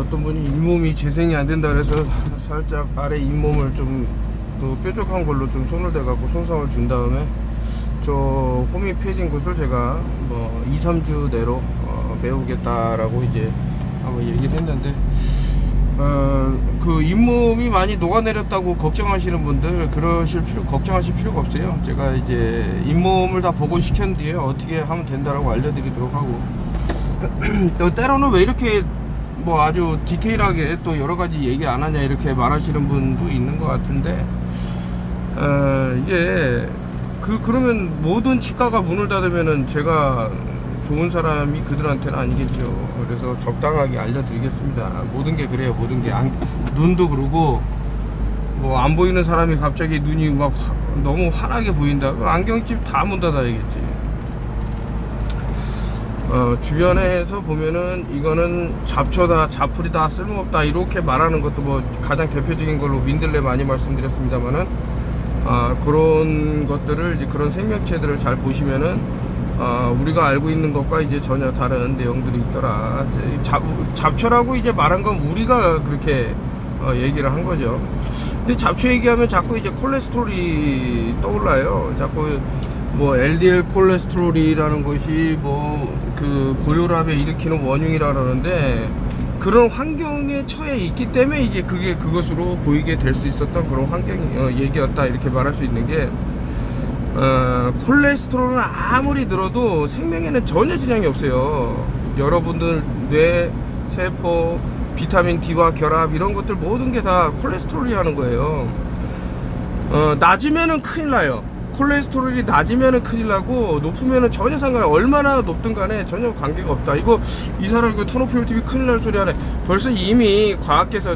어떤 분이 잇몸이 재생이 안 된다 그래서 살짝 아래 잇몸을 좀 그 뾰족한 걸로 좀 손을 대갖고 손상을 준 다음에 저 홈이 패진 곳을 제가 뭐 2-3주 내로 메우겠다라고 이제 한번 얘기를 했는데, 그 잇몸이 많이 녹아내렸다고 걱정하시는 분들 걱정하실 필요가 없어요. 제가 이제 잇몸을 다 복원시킨 뒤에 어떻게 하면 된다라고 알려드리도록 하고 또 때로는 왜 이렇게 뭐 아주 디테일하게 또 여러가지 얘기 안 하냐 이렇게 말하시는 분도 있는 것 같은데, 이게 그러면 모든 치과가 문을 닫으면은 제가 좋은 사람이 그들한테는 아니겠죠. 그래서 적당하게 알려드리겠습니다. 모든 게 그래요. 모든 게 눈도 그러고 뭐 안 보이는 사람이 갑자기 눈이 막 너무 환하게 보인다. 안경집 다 문 닫아야겠지. 주변에서 보면은 이거는 잡초다, 잡풀이다, 쓸모없다 이렇게 말하는 것도 뭐 가장 대표적인 걸로 민들레 많이 말씀드렸습니다만은, 그런 것들을 이제 그런 생명체들을 잘 보시면은 우리가 알고 있는 것과 이제 전혀 다른 내용들이 있더라. 잡초라고 이제 말한 건 우리가 그렇게 얘기를 한 거죠. 근데 잡초 얘기하면 자꾸 이제 콜레스테롤이 떠올라요. 자꾸 뭐 LDL 콜레스테롤이라는 것이 뭐 그 고혈압에 일으키는 원흉이라 그러는데, 그런 환경에 처해 있기 때문에 이게 그게 그것으로 보이게 될 수 있었던 그런 환경 얘기였다 이렇게 말할 수 있는 게, 콜레스테롤은 아무리 늘어도 생명에는 전혀 지장이 없어요. 여러분들 뇌, 세포, 비타민 D와 결합 이런 것들 모든 게 다 콜레스테롤이 하는 거예요. 낮으면은 큰일 나요. 콜레스테롤이 낮으면은 큰일 나고 높으면은 전혀 상관없어요. 얼마나 높든 간에 전혀 관계가 없다. 이 사람 이거 턴오프 TV 큰일 날 소리 하네. 벌써 이미 과학계에서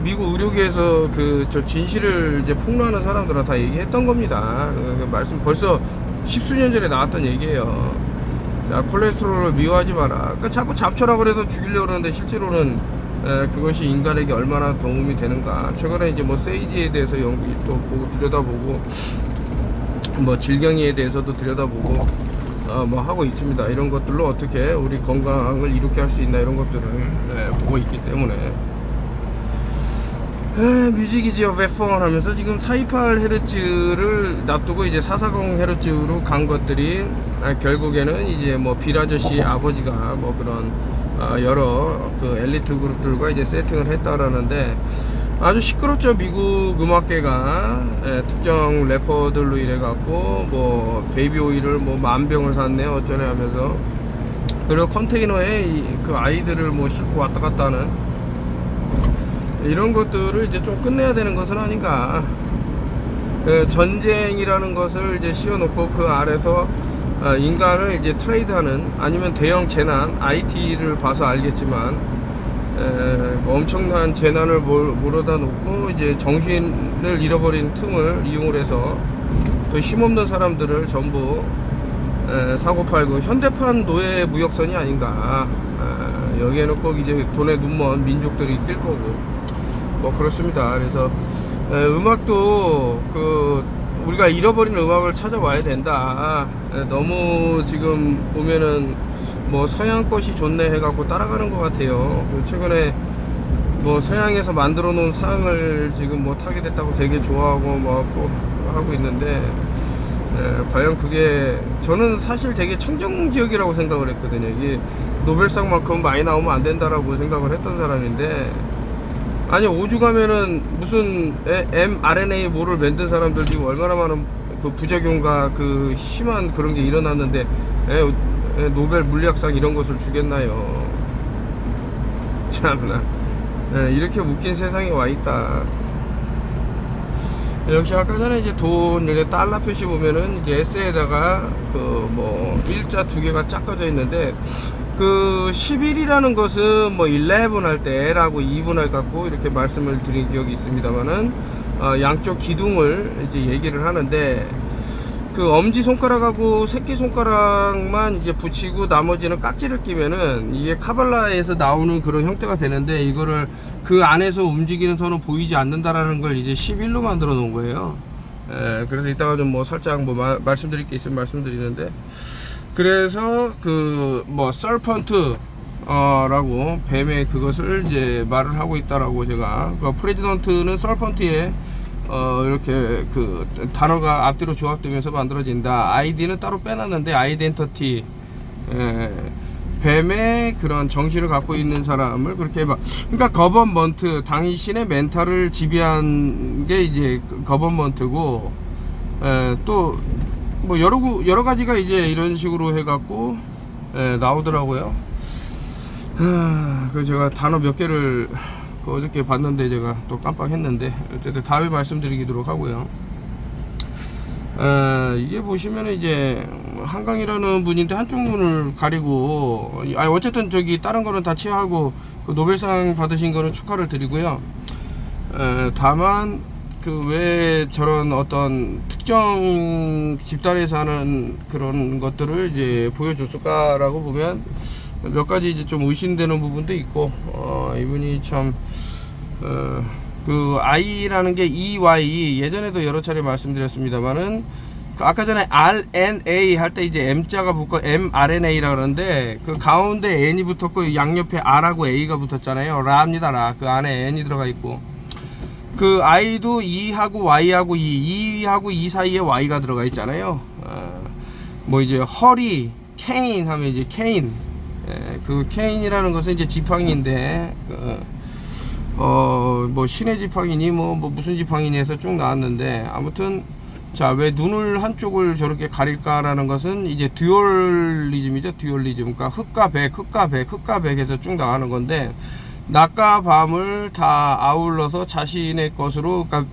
미국 의료계에서 저 진실을 이제 폭로하는 사람들은 다 얘기했던 겁니다. 말씀 벌써 십수년 전에 나왔던 얘기예요. 자, 콜레스테롤을 미워하지 마라. 그러니까 자꾸 잡초라고 그래서 죽이려고 그러는데 실제로는 그것이 인간에게 얼마나 도움이 되는가. 최근에 이제 뭐 세이지에 대해서 연구 또 보고 들여다보고 뭐 질경이에 대해서도 들여다보고 뭐 하고 있습니다. 이런 것들로 어떻게 우리 건강을 이롭게 할 수 있나 이런 것들을 보고 있기 때문에 뮤직이지요 베폰 하면서 지금 428Hz를 놔두고 이제 440Hz로 간 것들이 결국에는 이제 뭐 빌아저씨 아버지가 뭐 그런 여러 그 엘리트 그룹들과 이제 세팅을 했다라는데, 아주 시끄럽죠. 미국 음악계가 특정 래퍼들로 인해 갖고 뭐 베이비 오일을 뭐 10,000병을 샀네 어쩌네 하면서, 그리고 컨테이너에 그 아이들을 뭐 싣고 왔다 갔다 하는 이런 것들을 이제 좀 끝내야 되는 것은 아닌가. 전쟁이라는 것을 이제 씌워놓고 그 아래서 인간을 이제 트레이드하는, 아니면 대형 재난, IT를 봐서 알겠지만 엄청난 재난을 몰아다 놓고 이제 정신을 잃어버린 틈을 이용을 해서 또 힘없는 사람들을 전부 사고팔고 현대판 노예 무역선이 아닌가. 여기에는 꼭 이제 돈에 눈먼 민족들이 뛸 거고 뭐 그렇습니다. 그래서 음악도 우리가 잃어버린 음악을 찾아와야 된다. 너무 지금 보면은 뭐 서양 것이 좋네 해갖고 따라가는 것 같아요. 최근에 뭐 서양에서 만들어 놓은 상을 지금 뭐 타게 됐다고 되게 좋아하고 뭐 하고 있는데, 과연 그게, 저는 사실 되게 청정지역이라고 생각을 했거든요. 이게 노벨상만큼 많이 나오면 안 된다라고 생각을 했던 사람인데, 아니 오죽하면은 무슨 mRNA 뭐를 만든 사람들 지금 얼마나 많은 그 부작용과 그 심한 그런 게 일어났는데 노벨 물리학상 이런 것을 주겠나요? 참나. 이렇게 웃긴 세상에 와 있다. 역시 아까 전에 이제 돈, 여기 달러 표시 보면은 이제 S에다가 그 뭐 일자 두 개가 짝꿔져 있는데, 그 11이라는 것은 뭐 11 할 때 L하고 2분할 갖고 이렇게 말씀을 드린 기억이 있습니다만은, 양쪽 기둥을 이제 얘기를 하는데, 그 엄지손가락하고 새끼손가락만 이제 붙이고 나머지는 깍지를 끼면은 이게 카발라에서 나오는 그런 형태가 되는데, 이거를 그 안에서 움직이는 선은 보이지 않는다라는 걸 이제 11로 만들어 놓은 거예요. 그래서 이따가 좀 뭐 살짝 뭐 말씀드릴 게 있으면 말씀드리는데, 그래서 그 뭐 서펀트 라고 뱀의 그것을 이제 말을 하고 있다라고 제가 그 프레지던트는 설펀트에 이렇게 그 단어가 앞뒤로 조합되면서 만들어진다. 아이디는 따로 빼놨는데 아이덴티티 뱀의 그런 정신을 갖고 있는 사람을 그렇게 막 그러니까 거버먼트 당신의 멘탈을 지배한 게 이제 거버먼트고 또 뭐 여러 가지가 이제 이런 식으로 해갖고 나오더라고요. 그 제가 단어 몇 개를 어저께 봤는데 제가 또 깜빡했는데 어쨌든 다음에 말씀드리도록 하고요. 이게 보시면은 이제 한강이라는 분인데 한쪽 눈을 가리고 어쨌든 저기 다른 거는 다 취하고 그 노벨상 받으신 거는 축하를 드리고요. 다만 그 왜 저런 어떤 특정 집단에서 하는 그런 것들을 이제 보여줬을까라고 보면 몇 가지 이제 좀 의심되는 부분도 있고 이분이 참 그 I라는 게 EY 예전에도 여러 차례 말씀드렸습니다만은 그 아까 전에 RNA 할 때 이제 M자가 붙고 mRNA라 그러는데 그 가운데 N이 붙었고 양옆에 R하고 A가 붙었잖아요. 라입니다. 라. 그 안에 N이 들어가 있고 그 I도 E하고 Y하고 E하고 E 사이에 Y가 들어가 있잖아요. 뭐 이제 허리 케인 하면 이제 케인 그 케인이라는 것은 이제 지팡이인데 뭐 신의 지팡이니 뭐 무슨 지팡이니 해서 쭉 나왔는데 아무튼 자 왜 눈을 한쪽을 저렇게 가릴까라는 것은 이제 듀얼리즘이죠. 듀얼리즘 그러니까 흑과 백 해서 쭉 나가는 건데 낮과 밤을 다 아울러서 자신의 것으로 그러니까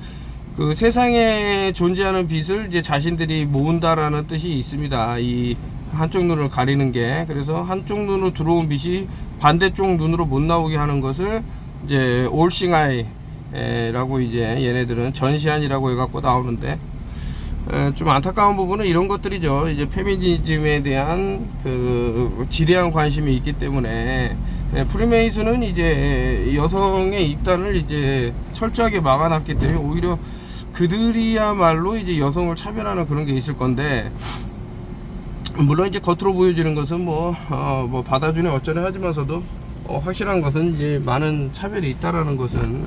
그 세상에 존재하는 빛을 이제 자신들이 모은다라는 뜻이 있습니다. 이 한쪽 눈을 가리는 게 그래서 한쪽 눈으로 들어온 빛이 반대쪽 눈으로 못 나오게 하는 것을 이제 올싱아이라고 이제 얘네들은 전시안이라고 해갖고 나오는데 좀 안타까운 부분은 이런 것들이죠. 이제 페미니즘에 대한 그 지대한 관심이 있기 때문에 프리메이슨은 이제 여성의 입단을 이제 철저하게 막아놨기 때문에 오히려 그들이야말로 이제 여성을 차별하는 그런 게 있을 건데 물론 이제 겉으로 보여지는 것은 뭐 받아주네 어쩌네 하지만서도 확실한 것은 이제 많은 차별이 있다라는 것은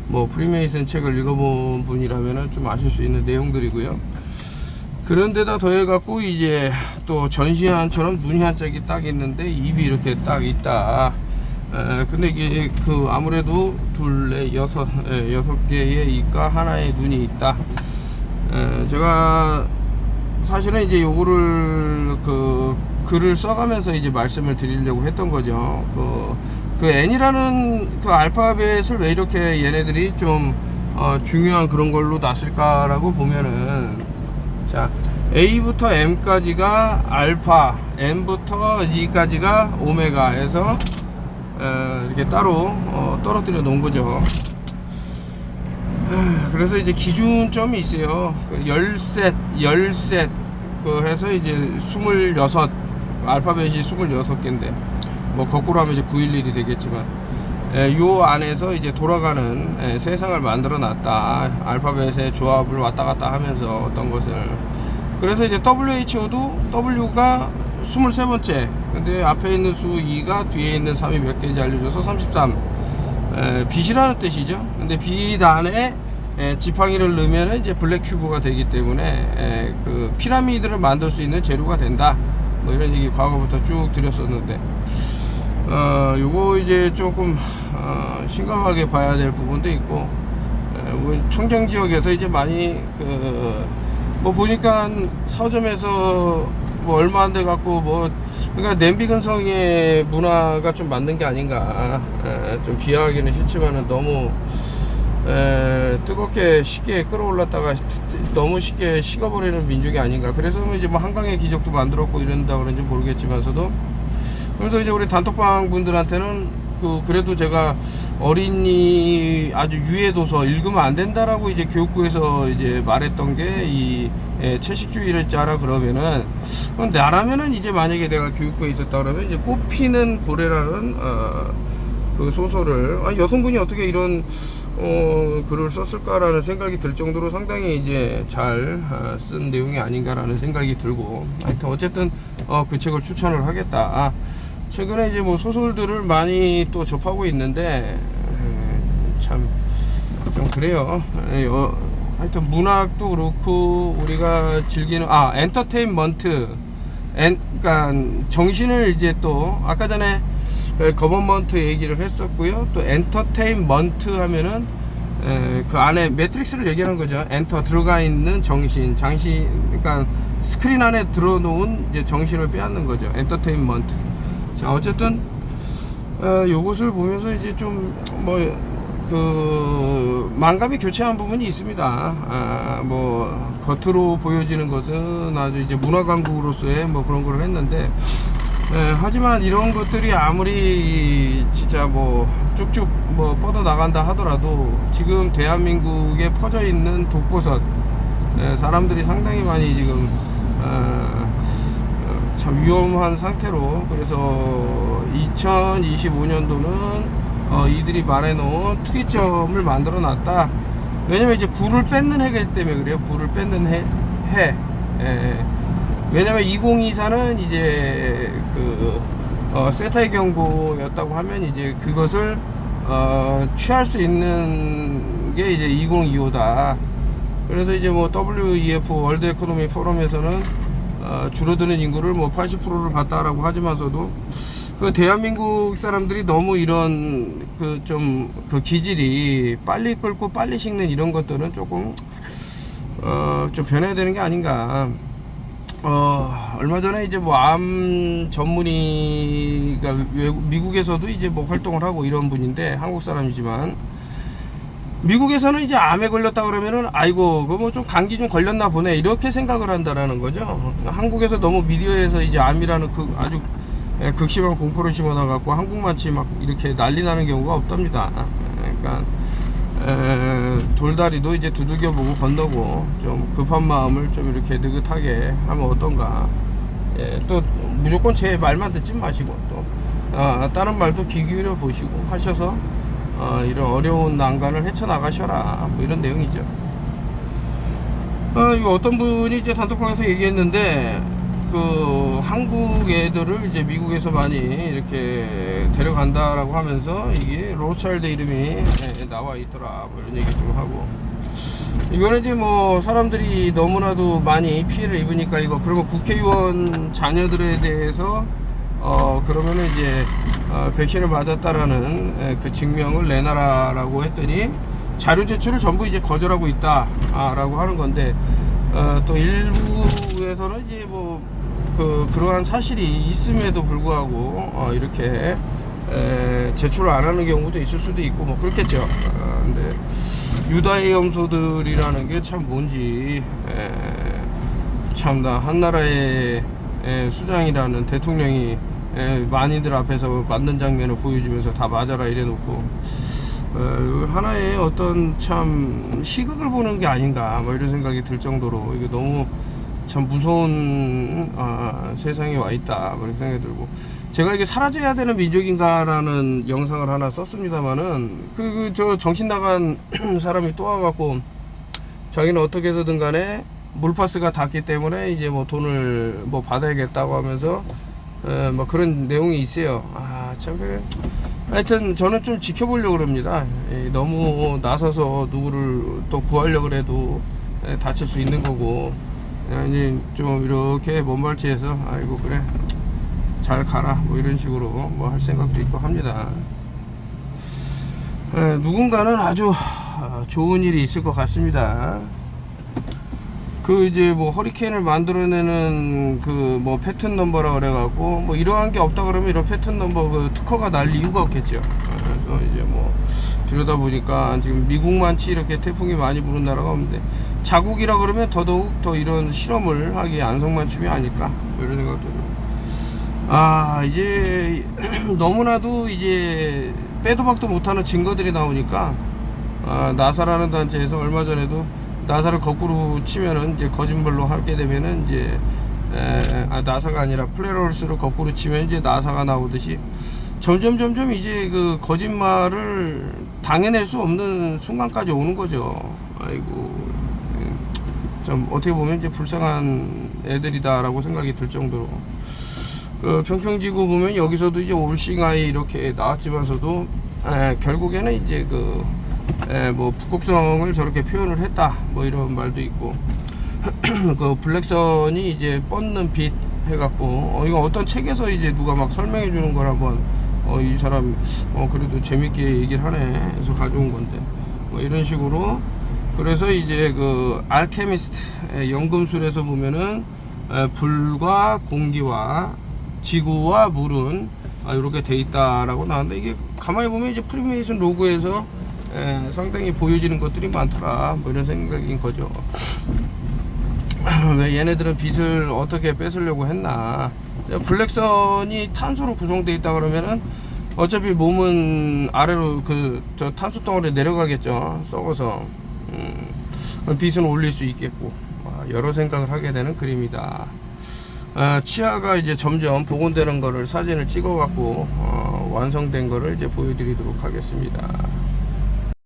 뭐 프리메이슨 책을 읽어본 분이라면은 좀 아실 수 있는 내용들이고요. 그런데다 더해 갖고 이제 또 전시안처럼 눈이 한 짝이 딱 있는데 입이 이렇게 딱 있다. 근데 이게 그 아무래도 여섯 개의 입과 하나의 눈이 있다. 제가 사실은 이제 요거를 그 글을 써가면서 이제 말씀을 드리려고 했던 거죠. 그 N이라는 그 알파벳을 왜 이렇게 얘네들이 좀 중요한 그런 걸로 놨을까라고 보면은 자 A부터 M까지가 알파, M부터 G까지가 오메가 해서 이렇게 따로 떨어뜨려 놓은 거죠. 그래서 이제 기준점이 있어요. 열셋 그 해서 이제 26 알파벳이 26개인데 뭐 거꾸로 하면 이제 911이 되겠지만 요 안에서 이제 돌아가는 세상을 만들어 놨다. 알파벳의 조합을 왔다 갔다 하면서 어떤 것을 그래서 이제 WHO도 W가 23번째 근데 앞에 있는 수 2가 뒤에 있는 3이 몇 개인지 알려줘서 33 빛이라는 뜻이죠. 근데 빛 안에 지팡이를 넣으면 이제 블랙 큐브가 되기 때문에 그 피라미드를 만들 수 있는 재료가 된다. 뭐 이런 얘기 과거부터 쭉 드렸었는데 요거 이제 조금 심각하게 봐야 될 부분도 있고 청정 지역에서 이제 많이 뭐 보니까 서점에서 뭐 얼마 안 돼 갖고 뭐 그러니까 냄비 근성의 문화가 좀 맞는 게 아닌가. 좀 비하하기는 싫지만은 너무 뜨겁게 쉽게 끌어올랐다가 너무 쉽게 식어버리는 민족이 아닌가. 그래서 이제 뭐 한강의 기적도 만들었고 이런다 그런지 모르겠지만서도 그래서 이제 우리 단톡방 분들한테는 그래도 제가 어린이 아주 유해 도서 읽으면 안 된다라고 이제 교육부에서 이제 말했던 게 이 채식주의를 짜라 그러면은 나라면은 이제 만약에 내가 교육부에 있었다 그러면 이제 꽃피는 고래라는 그 소설을 여성분이 어떻게 이런 글을 썼을까라는 생각이 들 정도로 상당히 이제 잘 쓴 내용이 아닌가라는 생각이 들고 하여튼 어쨌든 그 책을 추천을 하겠다. 최근에 이제 뭐 소설들을 많이 또 접하고 있는데 참 좀 그래요. 하여튼 문학도 그렇고 우리가 즐기는 엔터테인먼트, 그러니까 정신을 이제 또 아까 전에 거버먼트 얘기를 했었고요. 또 엔터테인먼트 하면은 그 안에 매트릭스를 얘기하는 거죠. 엔터 들어가 있는 정신, 그러니까 스크린 안에 들어놓은 이제 정신을 빼앗는 거죠. 엔터테인먼트. 자, 어쨌든 요것을 보면서 이제 좀 만감이 교체한 부분이 있습니다. 뭐 겉으로 보여지는 것은 아주 이제 문화 강국으로서의 뭐 그런 걸 했는데, 하지만 이런 것들이 아무리 진짜 뭐 쭉쭉 뭐 뻗어 나간다 하더라도 지금 대한민국에 퍼져 있는 독버섯, 사람들이 상당히 많이 지금 참 위험한 상태로, 그래서 2025년도는 이들이 말해놓은 특이점을 만들어 놨다. 왜냐면 이제 굴을 뺏는 해기 때문에 그래요. 굴을 뺏는 해. 왜냐면 2024는 이제 세타의 경보였다고 하면 이제 그것을 취할 수 있는 게 이제 2025다. 그래서 이제 뭐 WEF 월드 에코노미 포럼에서는 줄어드는 인구를 뭐 80%를 봤다라고 하지만서도 그 대한민국 사람들이 너무 이런 좀 기질이 빨리 끓고 빨리 식는 이런 것들은 조금 좀 변해야 되는 게 아닌가. 얼마 전에 이제 뭐 암 전문의가 미국에서도 이제 뭐 활동을 하고 이런 분인데, 한국 사람이지만 미국에서는 이제 암에 걸렸다 그러면은 아이고 그거 뭐 좀 감기 좀 걸렸나 보네 이렇게 생각을 한다라는 거죠. 한국에서 너무 미디어에서 이제 암이라는 아주 극심한 공포를 심어놔 갖고 한국마치 막 이렇게 난리 나는 경우가 없답니다. 그러니까 돌다리도 이제 두들겨 보고 건너고 좀 급한 마음을 좀 이렇게 느긋하게 하면 어떤가. 또 무조건 제 말만 듣지 마시고 또 다른 말도 귀 기울여 보시고 하셔서 이런 어려운 난관을 헤쳐나가셔라, 뭐 이런 내용이죠. 이거 어떤 분이 이제 단톡방에서 얘기했는데, 한국 애들을 이제 미국에서 많이 이렇게 데려간다라고 하면서 이게 로차일드 이름이 나와 있더라, 뭐 이런 얘기 좀 하고. 이거는 이제 뭐 사람들이 너무나도 많이 피해를 입으니까 그러면 국회의원 자녀들에 대해서 그러면은 이제 백신을 맞았다라는 그 증명을 내놔라라고 했더니 자료 제출을 전부 이제 거절하고 있다라고 하는 건데, 또 일부에서는 이제 뭐 그러한 사실이 있음에도 불구하고 이렇게 제출을 안 하는 경우도 있을 수도 있고 뭐 그렇겠죠. 근데 유다의 염소들이라는 게 참 뭔지, 참나 한나라의 수장이라는 대통령이 만인들 앞에서 맞는 장면을 보여주면서 다 맞아라 이래놓고 하나의 어떤 참 시극을 보는 게 아닌가 뭐 이런 생각이 들 정도로 이게 너무 참 무서운 세상에 와 있다 뭐 이런 생각이 들고, 제가 이게 사라져야 되는 민족인가라는 영상을 하나 썼습니다만은 저 정신 나간 사람이 또 와갖고 자기는 어떻게 해서든 간에 물파스가 닿기 때문에 이제 뭐 돈을 뭐 받아야겠다고 하면서 뭐 그런 내용이 있어요. 참 하여튼 저는 좀 지켜보려고 그럽니다. 너무 나서서 누구를 또 구하려고 해도 다칠 수 있는 거고, 이제 좀 이렇게 먼발치해서 아이고 그래 잘 가라 뭐 이런 식으로 뭐 할 생각도 있고 합니다. 누군가는 아주 좋은 일이 있을 것 같습니다. 이제 뭐 허리케인을 만들어내는 뭐 패턴 넘버라 그래갖고 뭐 이러한 게 없다 그러면 이런 패턴 넘버 특허가 날 이유가 없겠죠. 그래서 이제 뭐 들여다보니까 지금 미국만치 이렇게 태풍이 많이 부는 나라가 없는데, 자국이라 그러면 더더욱 더 이런 실험을 하기에 안성맞춤이 아닐까 뭐 이런 생각도 들어요. 이제 너무나도 이제 빼도 박도 못하는 증거들이 나오니까 나사라는 단체에서 얼마 전에도 나사를 거꾸로 치면은 이제 거짓말로 하게 되면은 이제 나사가 아니라 플레로스를 거꾸로 치면 이제 나사가 나오듯이 점점 이제 거짓말을 당해낼 수 없는 순간까지 오는 거죠. 아이고, 좀 어떻게 보면 이제 불쌍한 애들이다라고 생각이 들 정도로. 그 평평지구 보면 여기서도 이제 올싱아이 이렇게 나왔지만서도 결국에는 이제 뭐 북극성을 저렇게 표현을 했다 뭐 이런 말도 있고 그 블랙선이 이제 뻗는 빛 해갖고 이거 어떤 책에서 이제 누가 막 설명해 주는 걸 한번 이 사람 그래도 재밌게 얘기를 하네 해서 가져온 건데 뭐 이런 식으로 그래서 이제 그 알케미스트 연금술에서 보면은 불과 공기와 지구와 물은 이렇게 돼 있다라고 나왔는데 이게 가만히 보면 이제 프리메이슨 로고에서 상당히 보여지는 것들이 많더라 뭐 이런 생각인 거죠. 왜 얘네들은 빛을 어떻게 뺏으려고 했나. 블랙선이 탄소로 구성되어 있다 그러면은 어차피 몸은 아래로 저 탄소 덩어리 내려가겠죠 썩어서. 빛은 올릴 수 있겠고 여러 생각을 하게 되는 그림이다. 치아가 이제 점점 복원되는 거를 사진을 찍어 갖고 완성된 거를 이제 보여드리도록 하겠습니다.